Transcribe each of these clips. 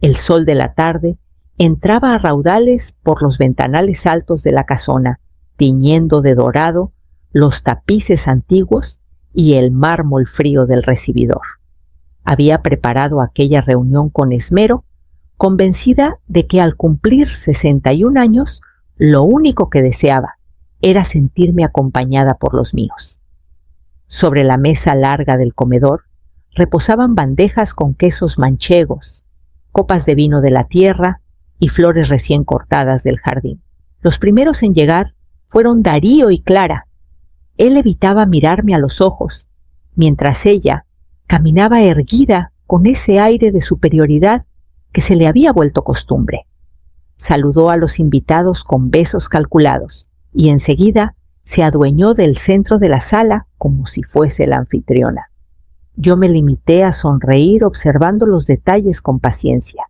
El sol de la tarde entraba a raudales por los ventanales altos de la casona, tiñendo de dorado los tapices antiguos y el mármol frío del recibidor. Había preparado aquella reunión con esmero, convencida de que al cumplir 61 años, lo único que deseaba era sentirme acompañada por los míos. Sobre la mesa larga del comedor reposaban bandejas con quesos manchegos, copas de vino de la tierra y flores recién cortadas del jardín. Los primeros en llegar fueron Darío y Clara. Él evitaba mirarme a los ojos, mientras ella caminaba erguida con ese aire de superioridad que se le había vuelto costumbre. Saludó a los invitados con besos calculados y enseguida se adueñó del centro de la sala como si fuese la anfitriona. Yo me limité a sonreír observando los detalles con paciencia.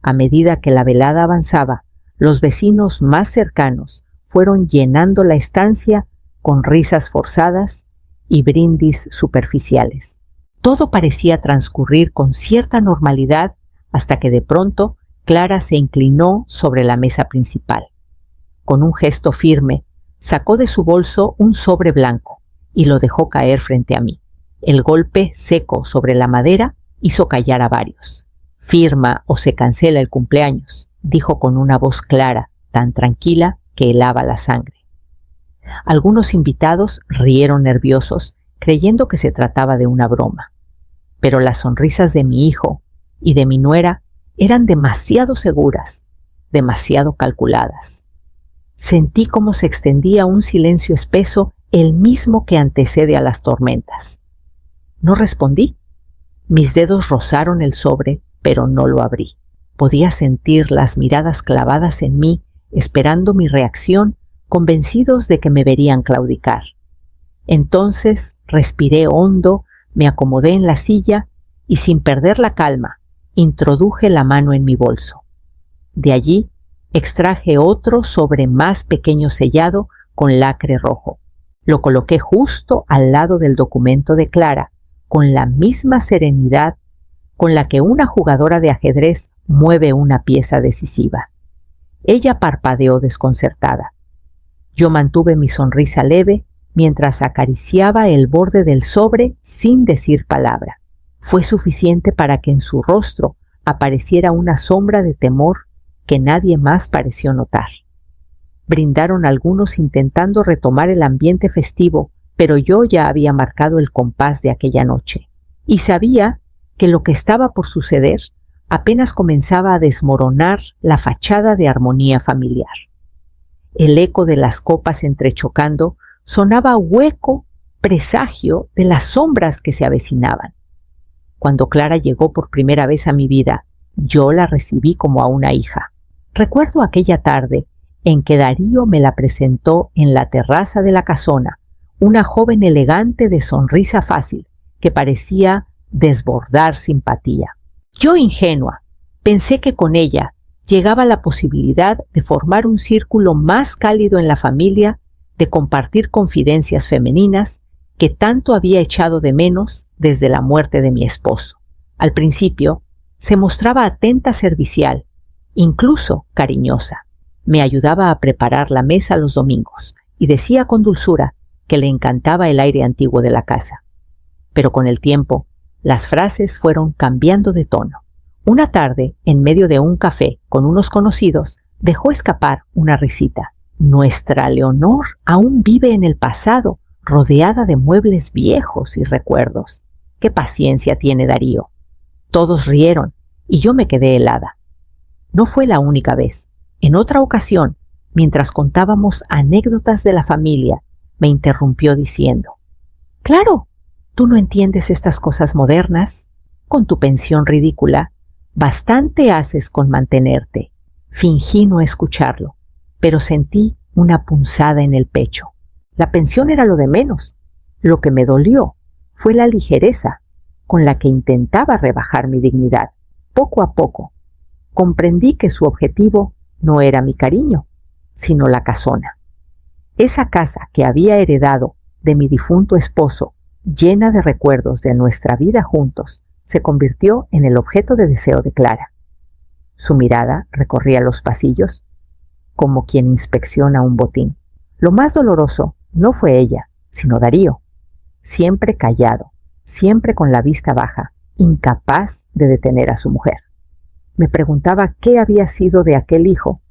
A medida que la velada avanzaba, los vecinos más cercanos fueron llenando la estancia con risas forzadas y brindis superficiales. Todo parecía transcurrir con cierta normalidad hasta que de pronto Clara se inclinó sobre la mesa principal. Con un gesto firme, sacó de su bolso un sobre blanco y lo dejó caer frente a mí. El golpe seco sobre la madera hizo callar a varios. «Firma o se cancela el cumpleaños», dijo con una voz clara, tan tranquila que helaba la sangre. Algunos invitados rieron nerviosos, creyendo que se trataba de una broma. Pero las sonrisas de mi hijo y de mi nuera eran demasiado seguras, demasiado calculadas. Sentí cómo se extendía un silencio espeso, el mismo que antecede a las tormentas. No respondí. Mis dedos rozaron el sobre, pero no lo abrí. Podía sentir las miradas clavadas en mí, esperando mi reacción, convencidos de que me verían claudicar. Entonces respiré hondo, me acomodé en la silla y, sin perder la calma, introduje la mano en mi bolso. De allí extraje otro sobre más pequeño sellado con lacre rojo. Lo coloqué justo al lado del documento de Clara, con la misma serenidad con la que una jugadora de ajedrez mueve una pieza decisiva. Ella parpadeó desconcertada. Yo mantuve mi sonrisa leve mientras acariciaba el borde del sobre sin decir palabra. Fue suficiente para que en su rostro apareciera una sombra de temor que nadie más pareció notar. Brindaron algunos intentando retomar el ambiente festivo, pero yo ya había marcado el compás de aquella noche y sabía que lo que estaba por suceder apenas comenzaba a desmoronar la fachada de armonía familiar. El eco de las copas entrechocando sonaba hueco presagio de las sombras que se avecinaban. Cuando Clara llegó por primera vez a mi vida, yo la recibí como a una hija. Recuerdo aquella tarde en que Darío me la presentó en la terraza de la casona, una joven elegante de sonrisa fácil que parecía desbordar simpatía. Yo, ingenua, pensé que con ella llegaba la posibilidad de formar un círculo más cálido en la familia, de compartir confidencias femeninas que tanto había echado de menos desde la muerte de mi esposo. Al principio se mostraba atenta, servicial, incluso cariñosa. Me ayudaba a preparar la mesa los domingos y decía con dulzura que le encantaba el aire antiguo de la casa. Pero con el tiempo, las frases fueron cambiando de tono. Una tarde, en medio de un café con unos conocidos, dejó escapar una risita. Nuestra Leonor aún vive en el pasado, rodeada de muebles viejos y recuerdos. ¡Qué paciencia tiene Darío! Todos rieron y yo me quedé helada. No fue la única vez. En otra ocasión, mientras contábamos anécdotas de la familia, me interrumpió diciendo: «Claro, tú no entiendes estas cosas modernas. Con tu pensión ridícula, bastante haces con mantenerte». Fingí no escucharlo, pero sentí una punzada en el pecho. La pensión era lo de menos. Lo que me dolió fue la ligereza con la que intentaba rebajar mi dignidad. Poco a poco, comprendí que su objetivo no era mi cariño, sino la casona. Esa casa que había heredado de mi difunto esposo, llena de recuerdos de nuestra vida juntos, se convirtió en el objeto de deseo de Clara. Su mirada recorría los pasillos como quien inspecciona un botín. Lo más doloroso no fue ella, sino Darío, siempre callado, siempre con la vista baja, incapaz de detener a su mujer. Me preguntaba qué había sido de aquel hijo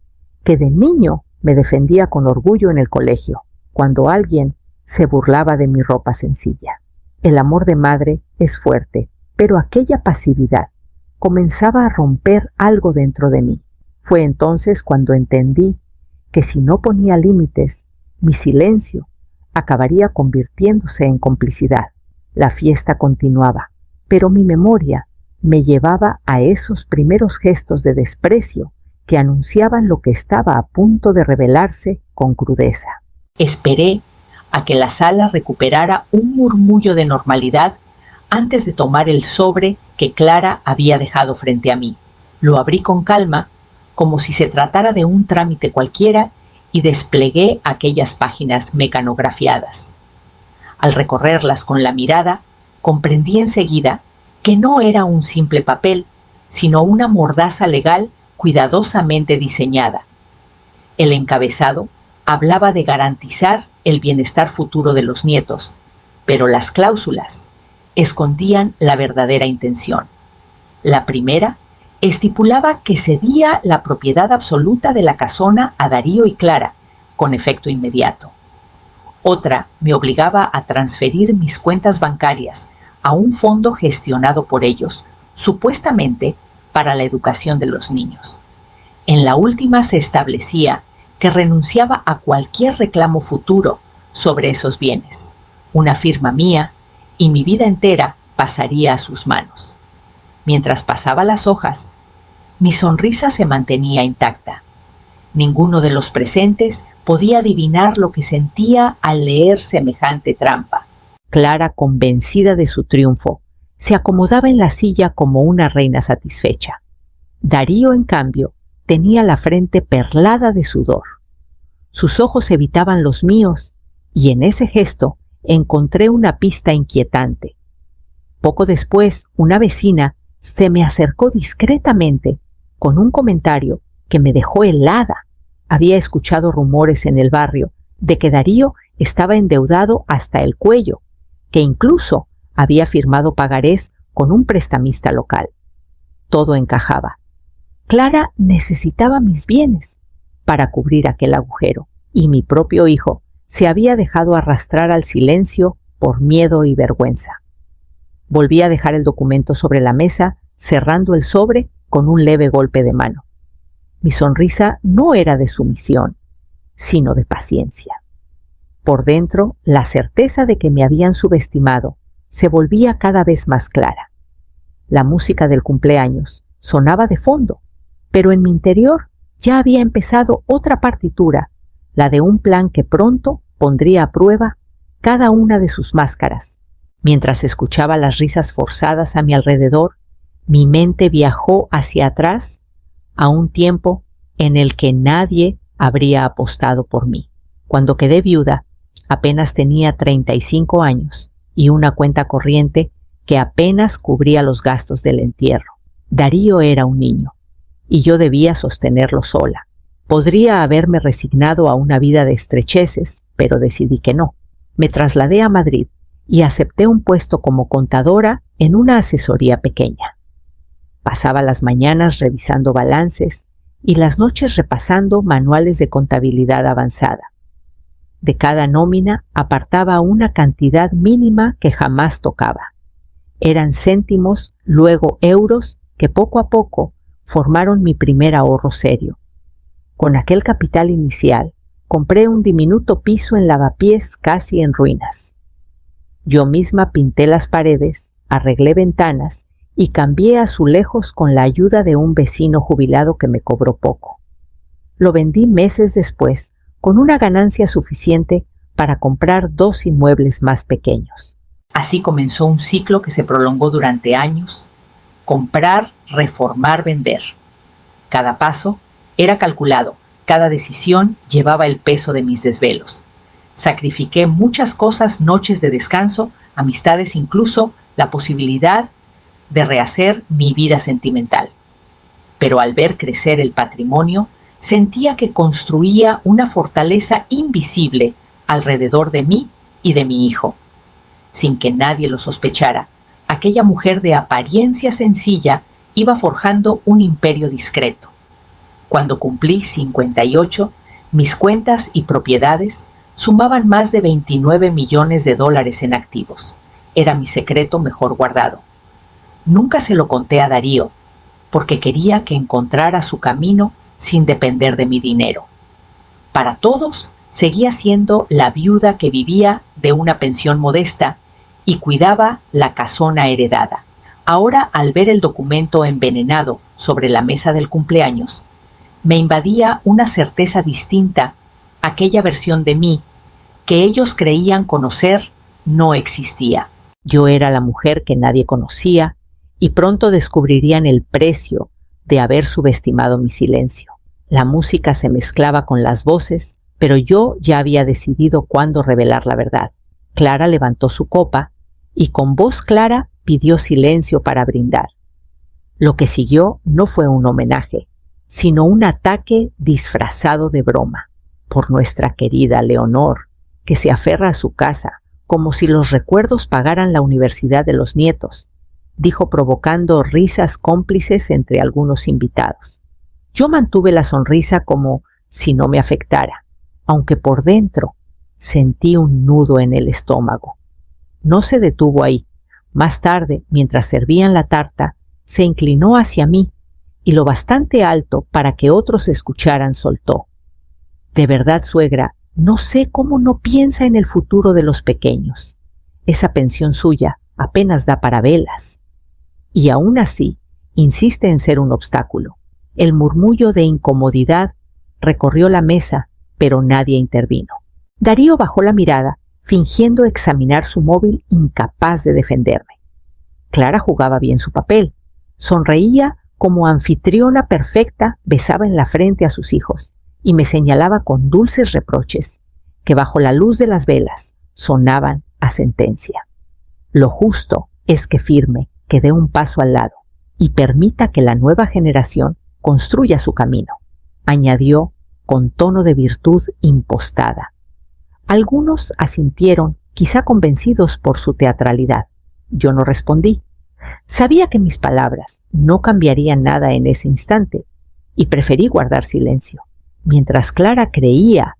que de niño me defendía con orgullo en el colegio, cuando alguien se burlaba de mi ropa sencilla. El amor de madre es fuerte, pero aquella pasividad comenzaba a romper algo dentro de mí. Fue entonces cuando entendí que si no ponía límites, mi silencio acabaría convirtiéndose en complicidad. La fiesta continuaba, pero mi memoria me llevaba a esos primeros gestos de desprecio que anunciaban lo que estaba a punto de revelarse con crudeza. Esperé a que la sala recuperara un murmullo de normalidad antes de tomar el sobre que Clara había dejado frente a mí. Lo abrí con calma, como si se tratara de un trámite cualquiera, y desplegué aquellas páginas mecanografiadas. Al recorrerlas con la mirada, comprendí enseguida que no era un simple papel, sino una mordaza legal cuidadosamente diseñada. El encabezado hablaba de garantizar el bienestar futuro de los nietos, pero las cláusulas escondían la verdadera intención. La primera estipulaba que cedía la propiedad absoluta de la casona a Darío y Clara, con efecto inmediato. Otra me obligaba a transferir mis cuentas bancarias a un fondo gestionado por ellos, supuestamente para la educación de los niños. En la última se establecía que renunciaba a cualquier reclamo futuro sobre esos bienes. Una firma mía y mi vida entera pasaría a sus manos. Mientras pasaba las hojas, mi sonrisa se mantenía intacta. Ninguno de los presentes podía adivinar lo que sentía al leer semejante trampa. Clara, convencida de su triunfo, se acomodaba en la silla como una reina satisfecha. Darío, en cambio, tenía la frente perlada de sudor. Sus ojos evitaban los míos, y en ese gesto encontré una pista inquietante. Poco después, una vecina se me acercó discretamente con un comentario que me dejó helada. Había escuchado rumores en el barrio de que Darío estaba endeudado hasta el cuello, que incluso había firmado pagarés con un prestamista local. Todo encajaba. Clara necesitaba mis bienes para cubrir aquel agujero, y mi propio hijo se había dejado arrastrar al silencio por miedo y vergüenza. Volví a dejar el documento sobre la mesa, cerrando el sobre con un leve golpe de mano. Mi sonrisa no era de sumisión, sino de paciencia. Por dentro, la certeza de que me habían subestimado se volvía cada vez más clara. La música del cumpleaños sonaba de fondo, pero en mi interior ya había empezado otra partitura, la de un plan que pronto pondría a prueba cada una de sus máscaras. Mientras escuchaba las risas forzadas a mi alrededor, mi mente viajó hacia atrás a un tiempo en el que nadie habría apostado por mí. Cuando quedé viuda, apenas tenía 35 años y una cuenta corriente que apenas cubría los gastos del entierro. Darío era un niño y yo debía sostenerlo sola. Podría haberme resignado a una vida de estrecheces, pero decidí que no. Me trasladé a Madrid y acepté un puesto como contadora en una asesoría pequeña. Pasaba las mañanas revisando balances y las noches repasando manuales de contabilidad avanzada. De cada nómina apartaba una cantidad mínima que jamás tocaba. Eran céntimos, luego euros, que poco a poco formaron mi primer ahorro serio. Con aquel capital inicial, compré un diminuto piso en Lavapiés casi en ruinas. Yo misma pinté las paredes, arreglé ventanas y cambié azulejos con la ayuda de un vecino jubilado que me cobró poco. Lo vendí meses después con una ganancia suficiente para comprar 2 inmuebles más pequeños. Así comenzó un ciclo que se prolongó durante años: comprar, reformar, vender. Cada paso era calculado, cada decisión llevaba el peso de mis desvelos. Sacrifiqué muchas cosas, noches de descanso, amistades, incluso la posibilidad de rehacer mi vida sentimental. pero al ver crecer el patrimonio, sentía que construía una fortaleza invisible alrededor de mí y de mi hijo. Sin que nadie lo sospechara, aquella mujer de apariencia sencilla iba forjando un imperio discreto. Cuando cumplí 58, mis cuentas y propiedades sumaban más de $29 millones en activos. Era mi secreto mejor guardado. Nunca se lo conté a Darío, porque quería que encontrara su camino sin depender de mi dinero. Para todos, seguía siendo la viuda que vivía de una pensión modesta y cuidaba la casona heredada. Ahora, al ver el documento envenenado sobre la mesa del cumpleaños, me invadía una certeza distinta. Aquella versión de mí que ellos creían conocer no existía. Yo era la mujer que nadie conocía y pronto descubrirían el precio de haber subestimado mi silencio. La música se mezclaba con las voces, pero yo ya había decidido cuándo revelar la verdad. Clara levantó su copa y con voz clara pidió silencio para brindar. Lo que siguió no fue un homenaje, sino un ataque disfrazado de broma por nuestra querida Leonor, que se aferra a su casa como si los recuerdos pagaran la universidad de los nietos, dijo provocando risas cómplices entre algunos invitados. Yo mantuve la sonrisa como si no me afectara, aunque por dentro sentí un nudo en el estómago. No se detuvo ahí. Más tarde, mientras servían la tarta, se inclinó hacia mí y lo bastante alto para que otros escucharan soltó: «De verdad, suegra, no sé cómo no piensa en el futuro de los pequeños. Esa pensión suya apenas da para velas». Y aún así, insiste en ser un obstáculo. El murmullo de incomodidad recorrió la mesa, pero nadie intervino. Darío bajó la mirada, fingiendo examinar su móvil, incapaz de defenderme. Clara jugaba bien su papel. Sonreía como anfitriona perfecta, besaba en la frente a sus hijos y me señalaba con dulces reproches que bajo la luz de las velas sonaban a sentencia. Lo justo es que firme, que dé un paso al lado y permita que la nueva generación construya su camino, añadió con tono de virtud impostada. Algunos asintieron, quizá convencidos por su teatralidad. Yo no respondí. Sabía que mis palabras no cambiarían nada en ese instante y preferí guardar silencio. Mientras Clara creía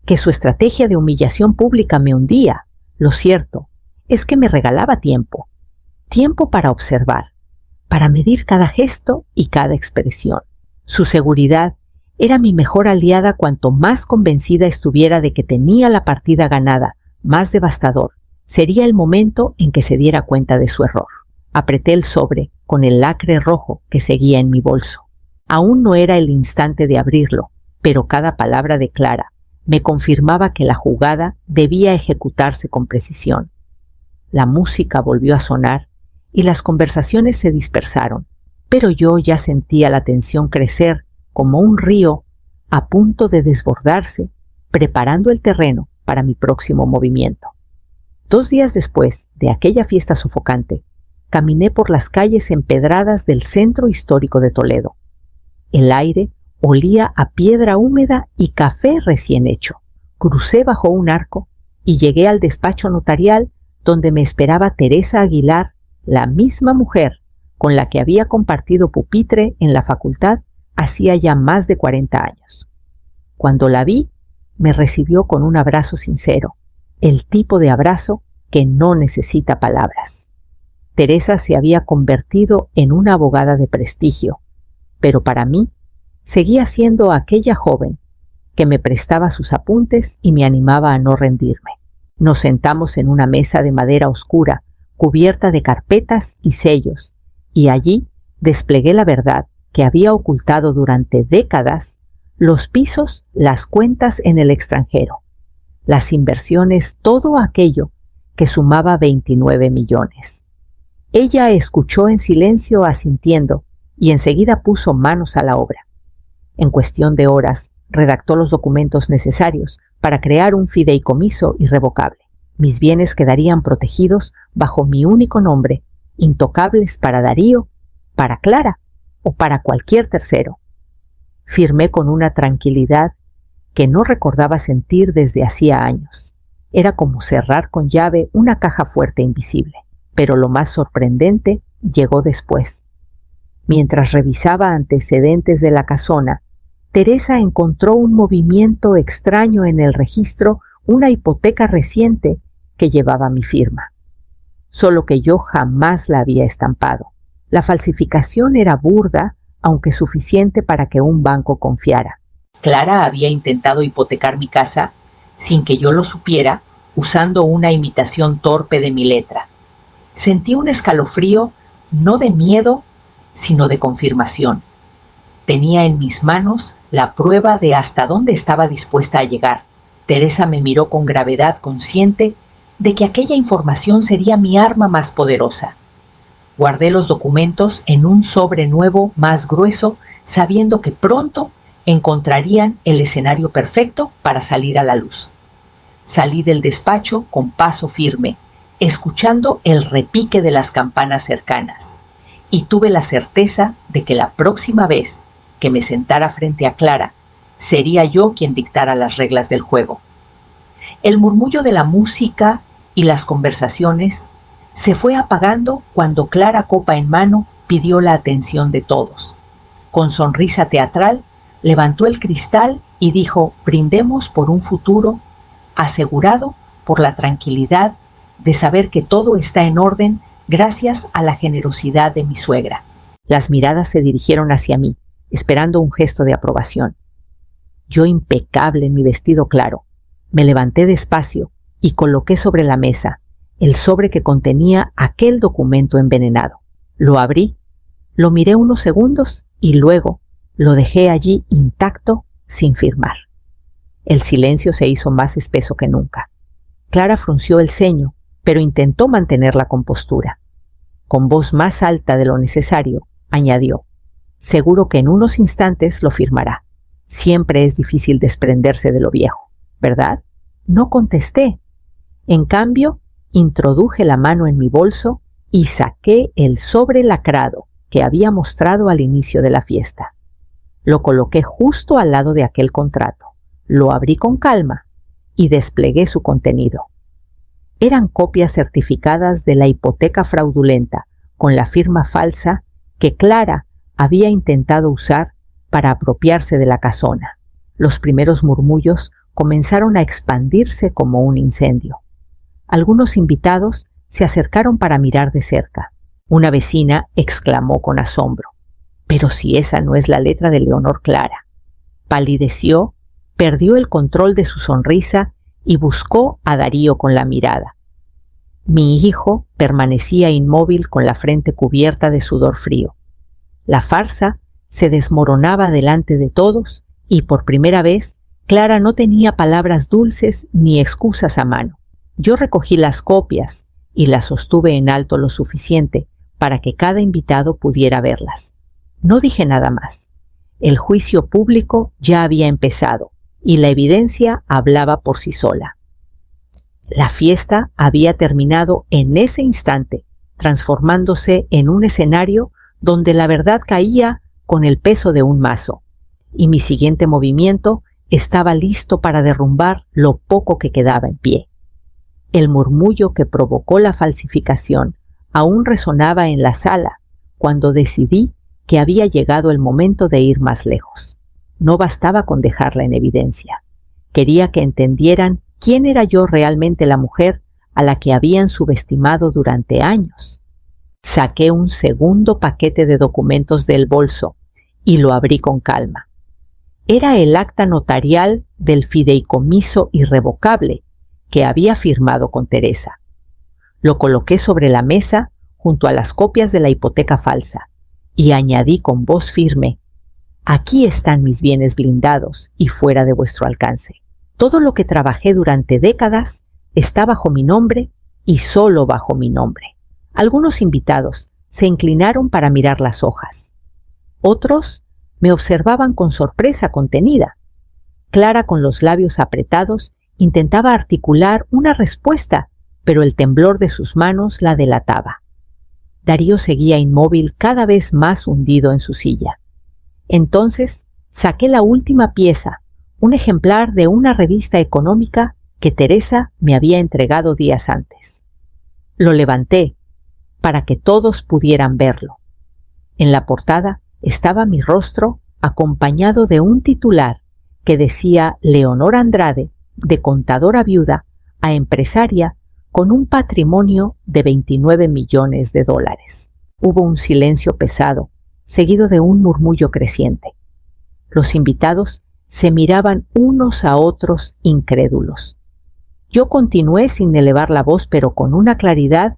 que su estrategia de humillación pública me hundía, lo cierto es que me regalaba tiempo. Tiempo para observar, para medir cada gesto y cada expresión. Su seguridad era mi mejor aliada cuanto más convencida estuviera de que tenía la partida ganada. Más devastador sería el momento en que se diera cuenta de su error. Apreté el sobre con el lacre rojo que seguía en mi bolso. Aún no era el instante de abrirlo, pero cada palabra de Clara me confirmaba que la jugada debía ejecutarse con precisión. La música volvió a sonar y las conversaciones se dispersaron, pero yo ya sentía la tensión crecer como un río a punto de desbordarse, preparando el terreno para mi próximo movimiento. 2 días después de aquella fiesta sofocante, caminé por las calles empedradas del centro histórico de Toledo. El aire olía a piedra húmeda y café recién hecho. Crucé bajo un arco y llegué al despacho notarial donde me esperaba Teresa Aguilar, la misma mujer con la que había compartido pupitre en la facultad hacía ya más de 40 años. Cuando la vi, me recibió con un abrazo sincero, el tipo de abrazo que no necesita palabras. Teresa se había convertido en una abogada de prestigio, pero para mí seguía siendo aquella joven que me prestaba sus apuntes y me animaba a no rendirme. Nos sentamos en una mesa de madera oscura, cubierta de carpetas y sellos, y allí desplegué la verdad que había ocultado durante décadas: los pisos, las cuentas en el extranjero, las inversiones, todo aquello que sumaba 29 millones. Ella escuchó en silencio, asintiendo, y enseguida puso manos a la obra. En cuestión de horas, redactó los documentos necesarios para crear un fideicomiso irrevocable. Mis bienes quedarían protegidos bajo mi único nombre, intocables para Darío, para Clara o para cualquier tercero. Firmé con una tranquilidad que no recordaba sentir desde hacía años. Era como cerrar con llave una caja fuerte invisible. Pero lo más sorprendente llegó después. Mientras revisaba antecedentes de la casona, Teresa encontró un movimiento extraño en el registro, una hipoteca reciente que llevaba mi firma. Solo que yo jamás la había estampado. La falsificación era burda, aunque suficiente para que un banco confiara. Clara había intentado hipotecar mi casa sin que yo lo supiera, usando una imitación torpe de mi letra. Sentí un escalofrío, no de miedo, sino de confirmación. Tenía en mis manos la prueba de hasta dónde estaba dispuesta a llegar. Teresa me miró con gravedad, consciente de que aquella información sería mi arma más poderosa. Guardé los documentos en un sobre nuevo más grueso, sabiendo que pronto encontrarían el escenario perfecto para salir a la luz. Salí del despacho con paso firme, escuchando el repique de las campanas cercanas, y tuve la certeza de que la próxima vez que me sentara frente a Clara, sería yo quien dictara las reglas del juego. El murmullo de la música y las conversaciones se fue apagando cuando Clara, copa en mano, pidió la atención de todos. Con sonrisa teatral, levantó el cristal y dijo: brindemos por un futuro asegurado por la tranquilidad de saber que todo está en orden gracias a la generosidad de mi suegra. Las miradas se dirigieron hacia mí, esperando un gesto de aprobación. Yo, impecable en mi vestido claro, me levanté despacio y coloqué sobre la mesa el sobre que contenía aquel documento envenenado. Lo abrí, lo miré unos segundos y luego lo dejé allí intacto, sin firmar. El silencio se hizo más espeso que nunca. Clara frunció el ceño, pero intentó mantener la compostura. Con voz más alta de lo necesario, añadió: seguro que en unos instantes lo firmará. Siempre es difícil desprenderse de lo viejo, ¿verdad? No contesté. En cambio, introduje la mano en mi bolso y saqué el sobre lacrado que había mostrado al inicio de la fiesta. Lo coloqué justo al lado de aquel contrato. Lo abrí con calma y desplegué su contenido. Eran copias certificadas de la hipoteca fraudulenta con la firma falsa que Clara había intentado usar para apropiarse de la casona. Los primeros murmullos comenzaron a expandirse como un incendio. Algunos invitados se acercaron para mirar de cerca. Una vecina exclamó con asombro: «Pero si esa no es la letra de Leonor Clara». Palideció, perdió el control de su sonrisa y buscó a Darío con la mirada. Mi hijo permanecía inmóvil con la frente cubierta de sudor frío. La farsa se desmoronaba delante de todos y por primera vez Clara no tenía palabras dulces ni excusas a mano. Yo recogí las copias y las sostuve en alto lo suficiente para que cada invitado pudiera verlas. No dije nada más. El juicio público ya había empezado y la evidencia hablaba por sí sola. La fiesta había terminado en ese instante, transformándose en un escenario donde la verdad caía con el peso de un mazo, y mi siguiente movimiento estaba listo para derrumbar lo poco que quedaba en pie. El murmullo que provocó la falsificación aún resonaba en la sala cuando decidí que había llegado el momento de ir más lejos. No bastaba con dejarla en evidencia. Quería que entendieran quién era yo realmente, la mujer a la que habían subestimado durante años. Saqué un segundo paquete de documentos del bolso y lo abrí con calma. Era el acta notarial del fideicomiso irrevocable que había firmado con Teresa. Lo coloqué sobre la mesa junto a las copias de la hipoteca falsa y añadí con voz firme: «Aquí están mis bienes blindados y fuera de vuestro alcance. Todo lo que trabajé durante décadas está bajo mi nombre y solo bajo mi nombre». Algunos invitados se inclinaron para mirar las hojas. Otros me observaban con sorpresa contenida. Clara, con los labios apretados, intentaba articular una respuesta, pero el temblor de sus manos la delataba. Darío seguía inmóvil, cada vez más hundido en su silla. Entonces saqué la última pieza, un ejemplar de una revista económica que Teresa me había entregado días antes. Lo levanté para que todos pudieran verlo. En la portada estaba mi rostro acompañado de un titular que decía Leonor Andrade, de contadora viuda a empresaria con un patrimonio de $29 millones. Hubo un silencio pesado, seguido de un murmullo creciente. Los invitados se miraban unos a otros incrédulos. Yo continué sin elevar la voz, pero con una claridad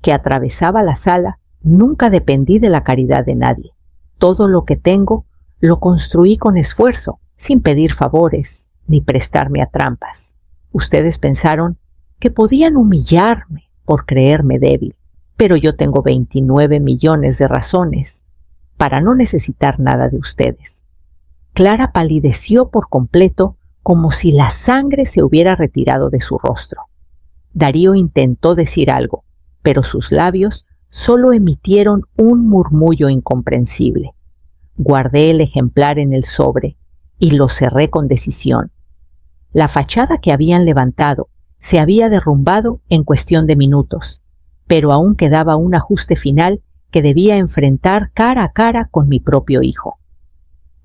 que atravesaba la sala. Nunca dependí de la caridad de nadie. Todo lo que tengo lo construí con esfuerzo, sin pedir favores ni prestarme a trampas. Ustedes pensaron que podían humillarme por creerme débil, pero yo tengo 29 millones de razones para no necesitar nada de ustedes. Clara palideció por completo, como si la sangre se hubiera retirado de su rostro. Darío intentó decir algo, pero sus labios solo emitieron un murmullo incomprensible. Guardé el ejemplar en el sobre y lo cerré con decisión. La fachada que habían levantado se había derrumbado en cuestión de minutos, pero aún quedaba un ajuste final que debía enfrentar cara a cara con mi propio hijo.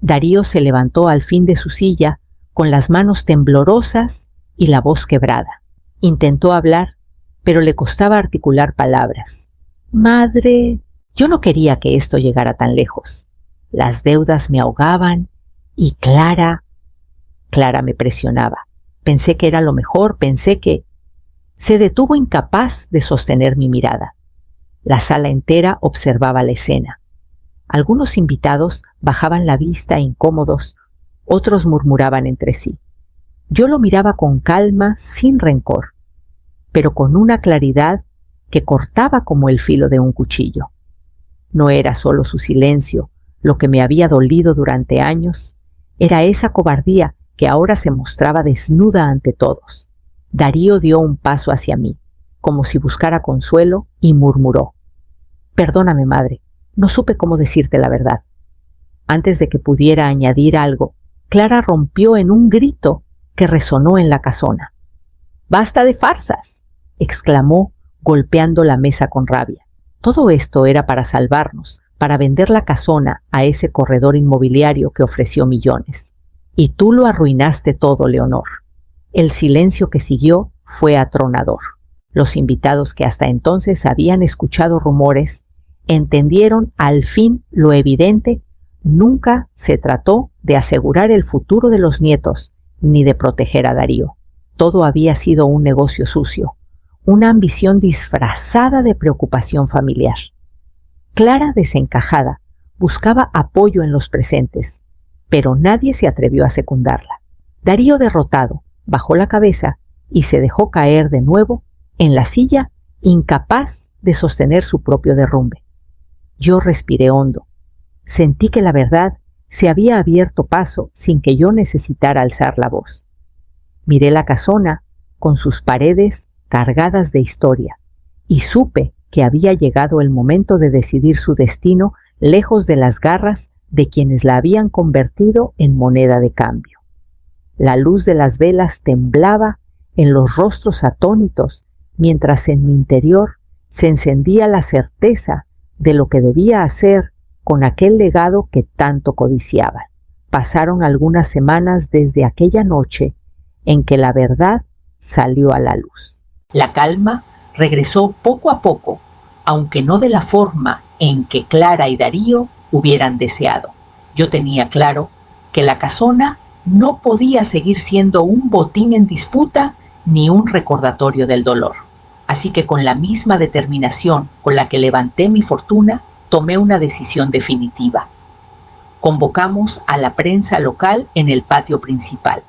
Darío se levantó al fin de su silla con las manos temblorosas y la voz quebrada. Intentó hablar, pero le costaba articular palabras. Madre, yo no quería que esto llegara tan lejos. Las deudas me ahogaban y Clara me presionaba. Pensé que era lo mejor, pensé que... Se detuvo incapaz de sostener mi mirada. La sala entera observaba la escena. Algunos invitados bajaban la vista incómodos, otros murmuraban entre sí. Yo lo miraba con calma, sin rencor, pero con una claridad que cortaba como el filo de un cuchillo. No era solo su silencio lo que me había dolido durante años, era esa cobardía que ahora se mostraba desnuda ante todos. Darío dio un paso hacia mí, como si buscara consuelo, y murmuró: «Perdóname, madre, no supe cómo decirte la verdad». Antes de que pudiera añadir algo, Clara rompió en un grito que resonó en la casona. «¡Basta de farsas!», exclamó, golpeando la mesa con rabia. Todo esto era para salvarnos, para vender la casona a ese corredor inmobiliario que ofreció millones. Y tú lo arruinaste todo, Leonor. El silencio que siguió fue atronador. Los invitados, que hasta entonces habían escuchado rumores, entendieron al fin lo evidente. Nunca se trató de asegurar el futuro de los nietos, ni de proteger a Darío. Todo había sido un negocio sucio, una ambición disfrazada de preocupación familiar. Clara, desencajada, buscaba apoyo en los presentes, pero nadie se atrevió a secundarla. Darío, derrotado, bajó la cabeza y se dejó caer de nuevo en la silla, incapaz de sostener su propio derrumbe. Yo respiré hondo. Sentí que la verdad se había abierto paso sin que yo necesitara alzar la voz. Miré la casona con sus paredes cargadas de historia y supe que había llegado el momento de decidir su destino lejos de las garras de quienes la habían convertido en moneda de cambio. La luz de las velas temblaba en los rostros atónitos, mientras en mi interior se encendía la certeza de lo que debía hacer con aquel legado que tanto codiciaba. Pasaron algunas semanas desde aquella noche en que la verdad salió a la luz. La calma regresó poco a poco, aunque no de la forma en que Clara y Darío hubieran deseado. Yo tenía claro que la casona no podía seguir siendo un botín en disputa ni un recordatorio del dolor. Así que, con la misma determinación con la que levanté mi fortuna, tomé una decisión definitiva. Convocamos a la prensa local en el patio principal.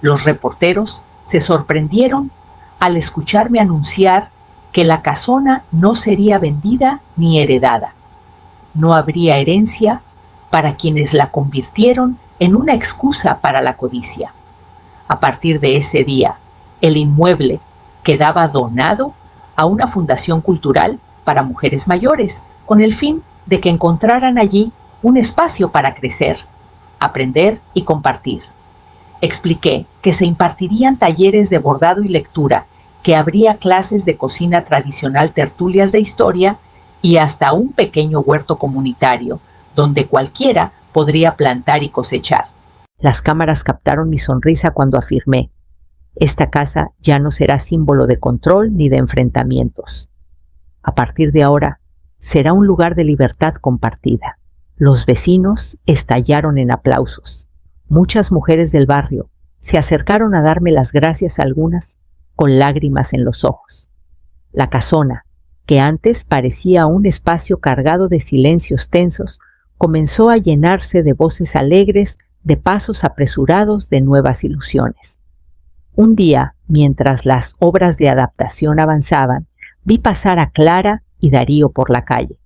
Los reporteros se sorprendieron al escucharme anunciar que la casona no sería vendida ni heredada. No habría herencia para quienes la convirtieron en una excusa para la codicia. A partir de ese día, el inmueble quedaba donado a una fundación cultural para mujeres mayores, con el fin de que encontraran allí un espacio para crecer, aprender y compartir. Expliqué que se impartirían talleres de bordado y lectura, que habría clases de cocina tradicional, tertulias de historia y hasta un pequeño huerto comunitario, donde cualquiera podría plantar y cosechar. Las cámaras captaron mi sonrisa cuando afirmé: esta casa ya no será símbolo de control ni de enfrentamientos. A partir de ahora, será un lugar de libertad compartida. Los vecinos estallaron en aplausos. Muchas mujeres del barrio se acercaron a darme las gracias, algunas con lágrimas en los ojos. La casona, que antes parecía un espacio cargado de silencios tensos, comenzó a llenarse de voces alegres, de pasos apresurados, de nuevas ilusiones. Un día, mientras las obras de adaptación avanzaban, vi pasar a Clara y Darío por la calle.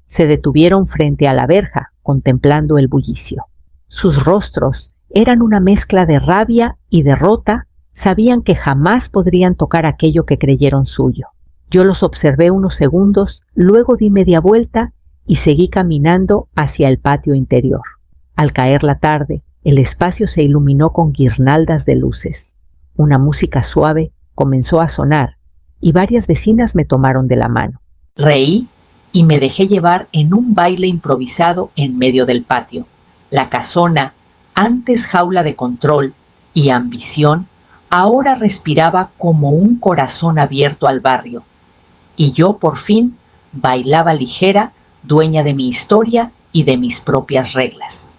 Se detuvieron frente a la verja, contemplando el bullicio. Sus rostros eran una mezcla de rabia y derrota. Sabían que jamás podrían tocar aquello que creyeron suyo. Yo los observé unos segundos, luego di media vuelta y seguí caminando hacia el patio interior. Al caer la tarde, el espacio se iluminó con guirnaldas de luces. Una música suave comenzó a sonar y varias vecinas me tomaron de la mano. Reí y me dejé llevar en un baile improvisado en medio del patio. La casona, antes jaula de control y ambición, ahora respiraba como un corazón abierto al barrio. Y yo por fin bailaba ligera, dueña de mi historia y de mis propias reglas.